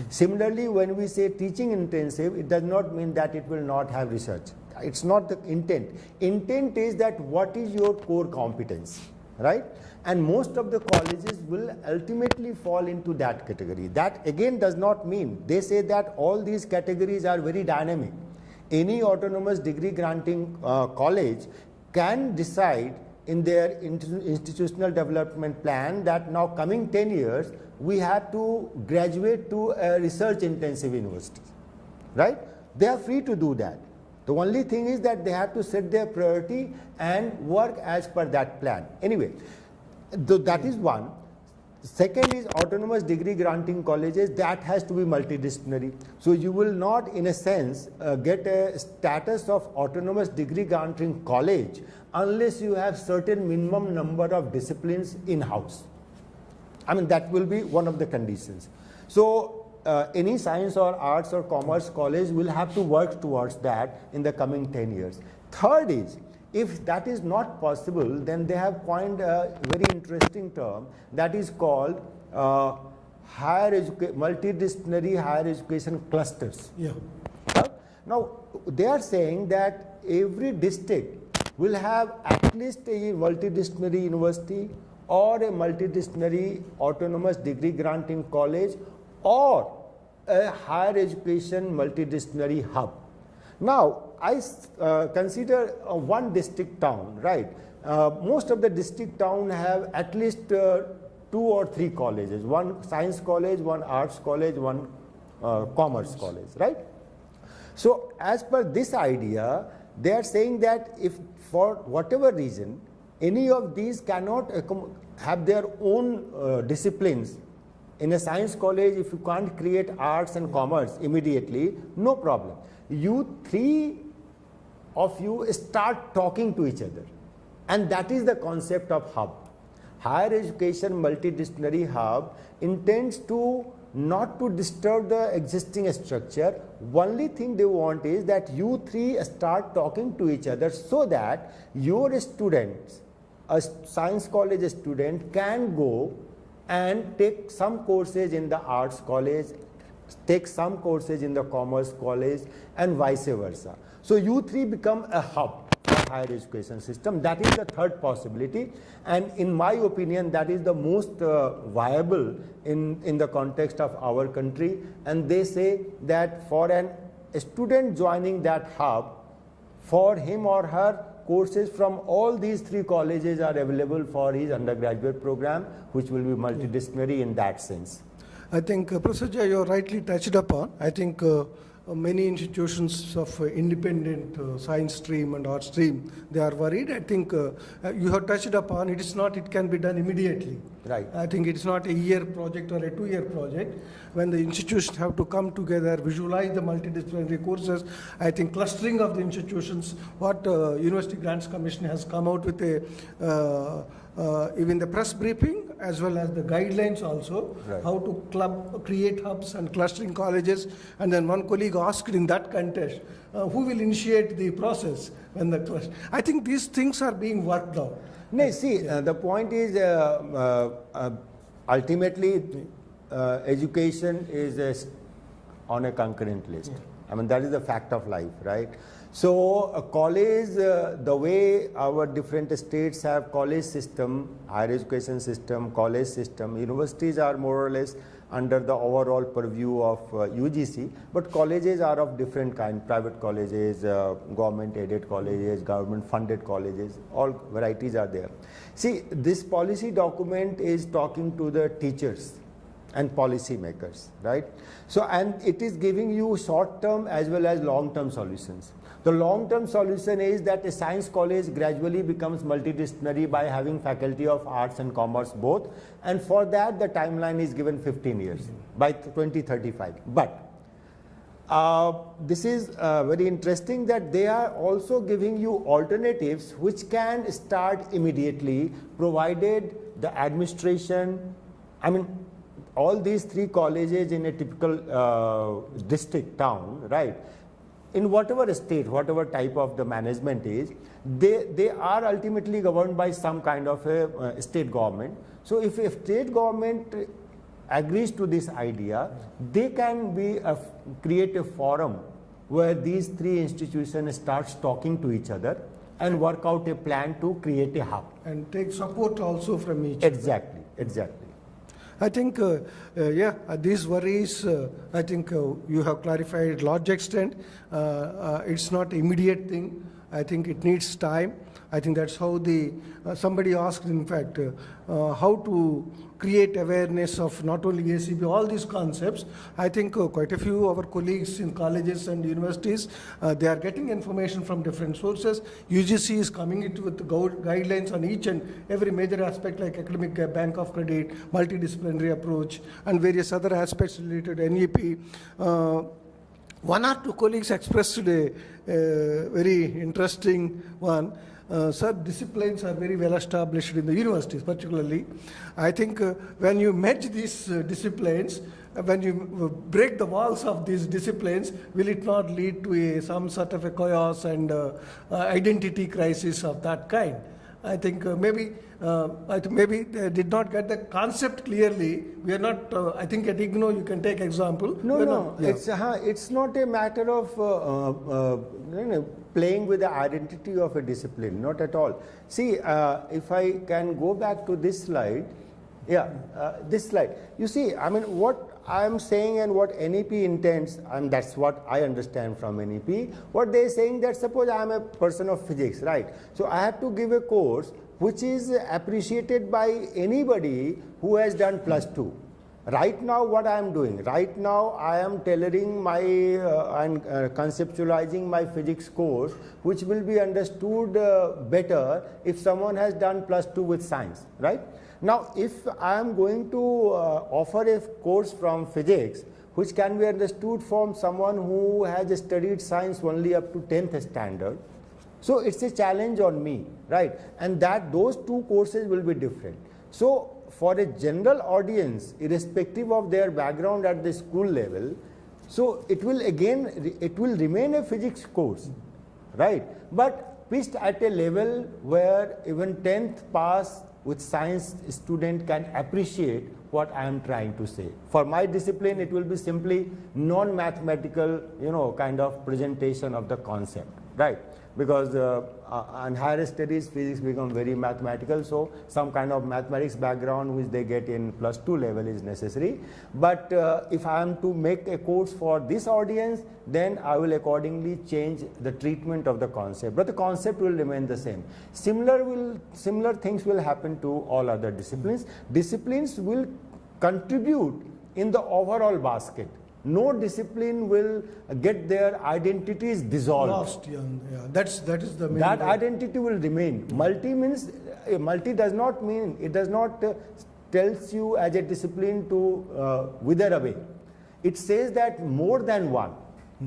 Similarly, when we say teaching intensive, it does not mean that it will not have research. It's not the intent. Intent is that what is your core competence, right? And most of the colleges will ultimately fall into that category. That again does not mean, they say that all these categories are very dynamic. Any autonomous degree granting college can decide in their institutional development plan that now coming 10 years, we have to graduate to a research intensive university, right? They are free to do that. The only thing is that they have to set their priority and work as per that plan. Anyway, that is one. Second is autonomous degree granting colleges, that has to be multidisciplinary. So you will not, in a sense, get a status of autonomous degree granting college unless you have certain minimum number of disciplines in-house. I mean, that will be one of the conditions. So any science or arts or commerce college will have to work towards that in the coming 10 years. Third is, if that is not possible, then they have coined a very interesting term that is called multidisciplinary higher education clusters. Yeah. Now, they are saying that every district will have at least a multidisciplinary university or a multidisciplinary autonomous degree granting college or a higher education multidisciplinary hub. Now, I consider one district town, right? Most of the district town have at least 2 or 3 colleges, one science college, one arts college, one commerce college, right? So as per this idea, they are saying that if for whatever reason, any of these cannot have their own disciplines, in a science college, if you can't create arts and commerce immediately, no problem. You 3 of you start talking to each other, and that is the concept of hub. Higher education multidisciplinary hub intends to not to disturb the existing structure. Only thing they want is that you 3 start talking to each other so that your students, a science college student, can go and take some courses in the arts college, take some courses in the commerce college, and vice versa. So you 3 become a hub for higher education system. That is the third possibility, and in my opinion, that is the most viable in the context of our country. And they say that for a student joining that hub, for him or her, courses from all these 3 colleges are available for his undergraduate program, which will be multidisciplinary in that sense. I think, Professor Jay, you rightly touched upon. I think many institutions of independent science stream and art stream, they are worried. I think you have touched upon, it can be done immediately. Right. I think it's not a year project or a 2-year project. When the institutions have to come together, visualize the multidisciplinary courses, I think clustering of the institutions, what University Grants Commission has come out with even the press briefing as well as the guidelines also, right, how to create hubs and clustering colleges. And then one colleague asked in that context, who will initiate the process when the cluster? I think these things are being worked out. No, see, the point is ultimately education is on a concurrent list. I mean, that is the fact of life, right? So a college, the way our different states have college system, higher education system, college system, universities are more or less under the overall purview of UGC, but colleges are of different kind, private colleges, government aided colleges, government funded colleges, all varieties are there. See, this policy document is talking to the teachers and policy makers, right? So, and it is giving you short term as well as long term solutions. The long term solution is that a science college gradually becomes multidisciplinary by having faculty of arts and commerce both, and for that the timeline is given 15 years by 2035. But this is very interesting that they are also giving you alternatives which can start immediately, provided the administration, I mean, all these 3 colleges in a typical district town, right? In whatever state, whatever type of the management is, they are ultimately governed by some kind of a state government. So if a state government agrees to this idea, they can create a forum where these three institutions starts talking to each other and work out a plan to create a hub. And take support also from each. Exactly, exactly. I think, these worries, I think you have clarified large extent. It's not immediate thing. I think it needs time. I think that's how somebody asked, in fact, how to create awareness of not only ACB, all these concepts. I think quite a few of our colleagues in colleges and universities, they are getting information from different sources. UGC is coming into with guidelines on each and every major aspect like academic bank of credit, multidisciplinary approach, and various other aspects related to NEP. One or two colleagues expressed today a very interesting one. Sir, disciplines are very well established in the universities, particularly. I think when you merge these disciplines, when you break the walls of these disciplines, will it not lead to some sort of a chaos and identity crisis of that kind? I think maybe they did not get the concept clearly. We are not. I think at IGNO you can take example. No. It's not a matter of playing with the identity of a discipline. Not at all. See, if I can go back to this slide, this slide. You see, I mean, what I am saying and what NEP intends, and that's what I understand from NEP, what they are saying that suppose I am a person of physics, right? So I have to give a course which is appreciated by anybody who has done +2. Right now what I am doing, right now I am tailoring my and conceptualizing my physics course which will be understood better if someone has done +2 with science, right? Now, if I am going to offer a course from physics, which can be understood from someone who has studied science only up to 10th standard, so it's a challenge on me, right? And that those two courses will be different. So, for a general audience, irrespective of their background at the school level, so it will remain a physics course, right? But pitched at a level where even 10th pass with science student can appreciate what I am trying to say. For my discipline, it will be simply non-mathematical, kind of presentation of the concept, right? Because in higher studies, physics become very mathematical, so some kind of mathematics background which they get in +2 level is necessary. But if I am to make a course for this audience, then I will accordingly change the treatment of the concept, but the concept will remain the same. Similar things will happen to all other disciplines. Disciplines will contribute in the overall basket. No discipline will get their identities dissolved. Lost, that is the main. That identity will remain. Multi does not mean, it does not tells you as a discipline to wither away. It says that more than one.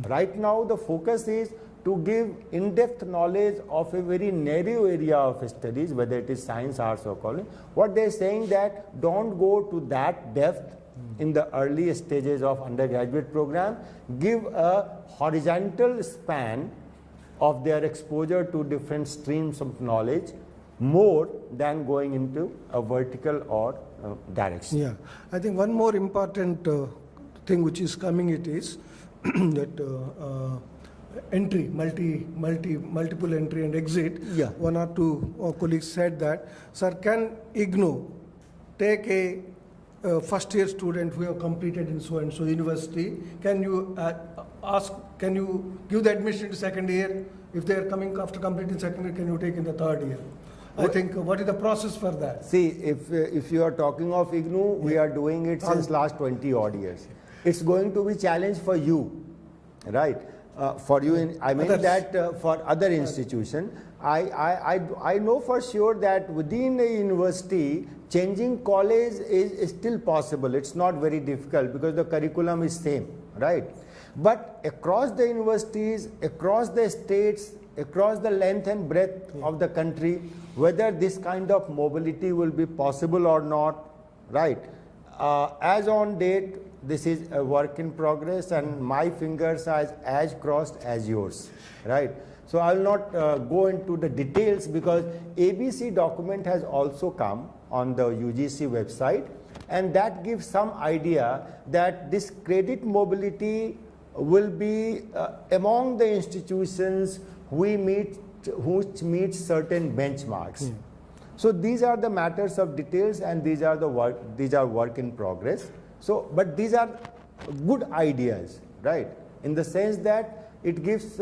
Right now the focus is to give in-depth knowledge of a very narrow area of studies, whether it is science, arts or college. What they are saying that don't go to that depth in the early stages of undergraduate program, give a horizontal span of their exposure to different streams of knowledge more than going into a vertical or direction. Yeah, I think one more important thing which is coming it is that entry, multiple entry and exit. Yeah. One or two colleagues said that, sir, can IGNO take a first year student who have completed in so and so university, can you can you give the admission to second year? If they are coming after completing second year, can you take in the third year? I think what is the process for that? See, if you are talking of IGNO, we are doing it since last 20 odd years. It's going to be challenge for you, right? For you, I mean that for other institution, I know for sure that within a university, changing college is still possible. It's not very difficult because the curriculum is same, right? But across the universities, across the states, across the length and breadth of the country, whether this kind of mobility will be possible or not, right? As on date, this is a work in progress and my fingers are as crossed as yours, right? So I will not go into the details because ABC document has also come on the UGC website and that gives some idea that this credit mobility will be among the institutions which meet certain benchmarks. So these are the matters of details, and these are work in progress. So, but these are good ideas, right? In the sense that it gives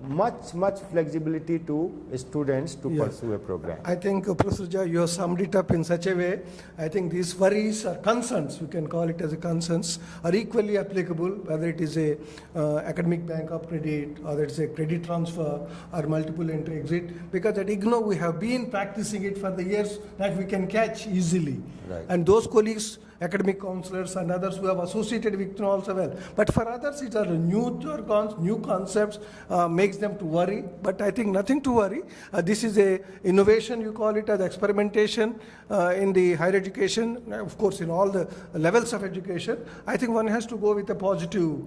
much flexibility to students to pursue a program. I think, Professor Jha, you have summed it up in such a way. I think these worries or concerns, we can call it as a concerns, are equally applicable, whether it is a academic bank of credit, or it's a credit transfer, or multiple entry exit. Because at IGNOU, we have been practicing it for the years that we can catch easily. Right. And those colleagues, academic counselors and others who have associated with IGNOU also well. But for others, it are new jargons, new concepts, makes them to worry. But I think nothing to worry. This is a innovation, you call it, as experimentation in the higher education, of course in all the levels of education. I think one has to go with a positive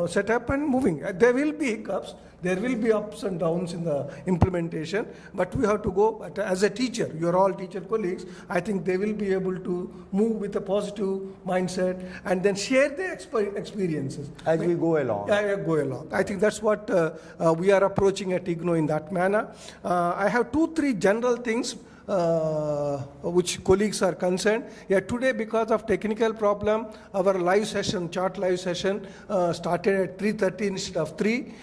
setup and moving. There will be hiccups, there will be ups and downs in the implementation, but we have to go. But as a teacher, you are all teacher colleagues, I think they will be able to move with a positive mindset and then share their experiences. As we go along. Yeah, go along. I think that's what we are approaching at IGNOU in that manner. I have 2-3 general things which colleagues are concerned. Yeah, today because of technical problem, our live session, chart live session, started at 3:30 instead of 3.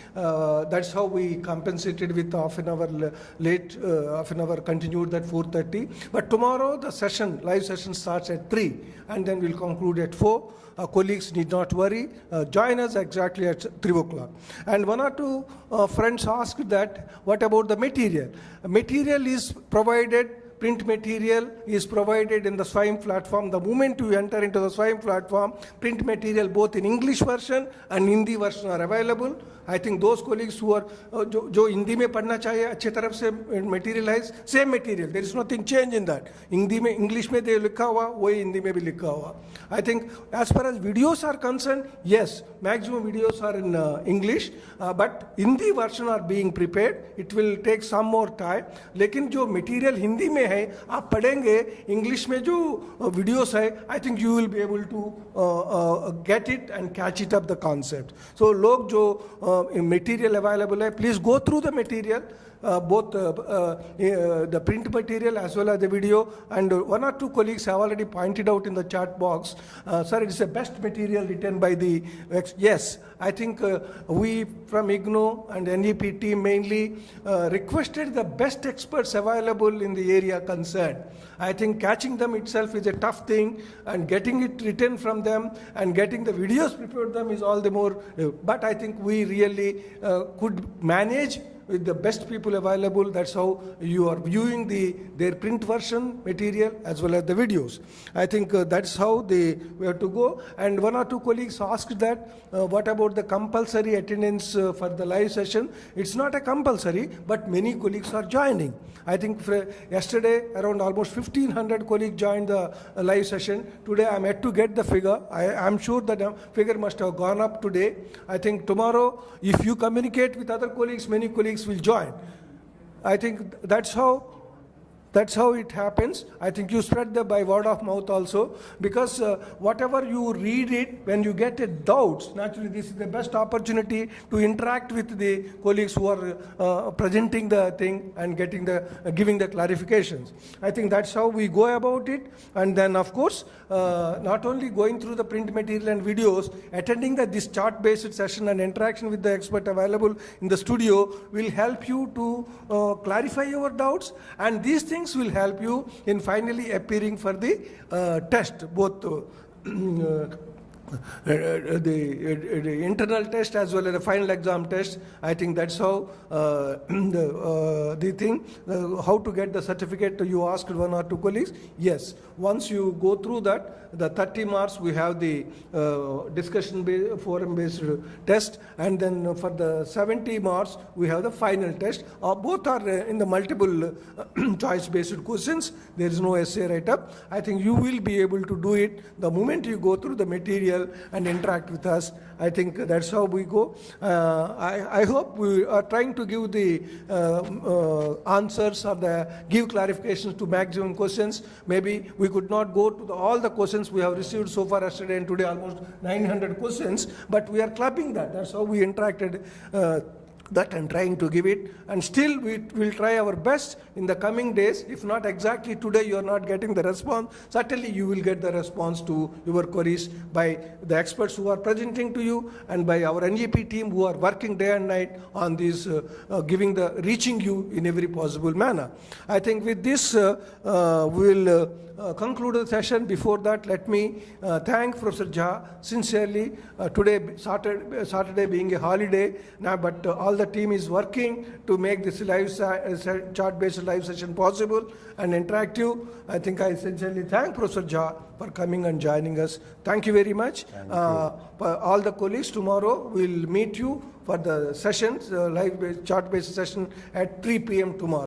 That's how we compensated with half an hour late, half an hour continued at 4:30. But tomorrow the session, live session starts at 3, and then we'll conclude at 4. Colleagues need not worry. Join us exactly at 3 o'clock. And 1 or 2 friends asked that, what about the material? Material is provided. Print material is provided in the SWAYAM platform. The moment you enter into the SWAYAM platform, print material both in English version and Hindi version are available. I think those colleagues who are जो हिंदी में पढ़ना चाहिए अच्छे तरफ से material है, same material. There is nothing change in that. Hindi में English में दे लिखा हुआ वही हिंदी में भी लिखा हुआ. I think as far as videos are concerned, yes, maximum videos are in English, but Hindi version are being prepared. It will take some more time. लेकिन जो material हिंदी में है आप पढ़ेंगे इंग्लिश में जो वीडियोस है, I think you will be able to get it and catch it up the concept. So लोग जो material available है, please go through the material, both the print material as well as the video. And 1 or 2 colleagues have already pointed out in the chat box, sir, it is the best material written by the, yes, I think we from IGNOU and NEP team mainly requested the best experts available in the area concerned. I think catching them itself is a tough thing, and getting it written from them and getting the videos prepared them is all the more, but I think we really could manage with the best people available. That's how you are viewing their print version material as well as the videos. I think that's how we have to go. And 1 or 2 colleagues asked that, what about the compulsory attendance for the live session? It's not a compulsory, but many colleagues are joining. I think yesterday around almost 1,500 colleagues joined the live session. Today I'm yet to get the figure. I'm sure that the figure must have gone up today. I think tomorrow, if you communicate with other colleagues, many colleagues will join. I think that's how it happens. I think you spread the by word of mouth also, because whatever you read it, when you get a doubts, naturally this is the best opportunity to interact with the colleagues who are presenting the thing and giving the clarifications. I think that's how we go about it. And then of course, not only going through the print material and videos, attending this chart-based session and interaction with the expert available in the studio will help you to clarify your doubts, and these things will help you in finally appearing for the test, both the internal test as well as the final exam test. I think that's how the thing, how to get the certificate. You asked 1 or 2 colleagues. Yes, once you go through that, the 30 marks, we have the discussion forum based test, and then for the 70 marks, we have the final test. Both are in the multiple choice based questions. There is no essay write up. I think you will be able to do it the moment you go through the material. material and interact with us. I think that's how we go. I hope we are trying to give the answers or give clarifications to maximum questions. Maybe we could not go to all the questions we have received so far yesterday and today, almost 900 questions, but we are clubbing that. That's how we interacted that and trying to give it, and still we will try our best in the coming days. If not exactly today you are not getting the response, certainly you will get the response to your queries by the experts who are presenting to you and by our NGP team who are working day and night on this, reaching you in every possible manner. I think with this we will conclude the session. Before that, let me thank Professor Jha sincerely. Today, Saturday being a holiday, now, but all the team is working to make this live chart-based live session possible and interactive. I think I sincerely thank Professor Jha for coming and joining us. Thank you very much. All the colleagues, tomorrow we'll meet you for the sessions, live chart-based session at 3 p.m. tomorrow.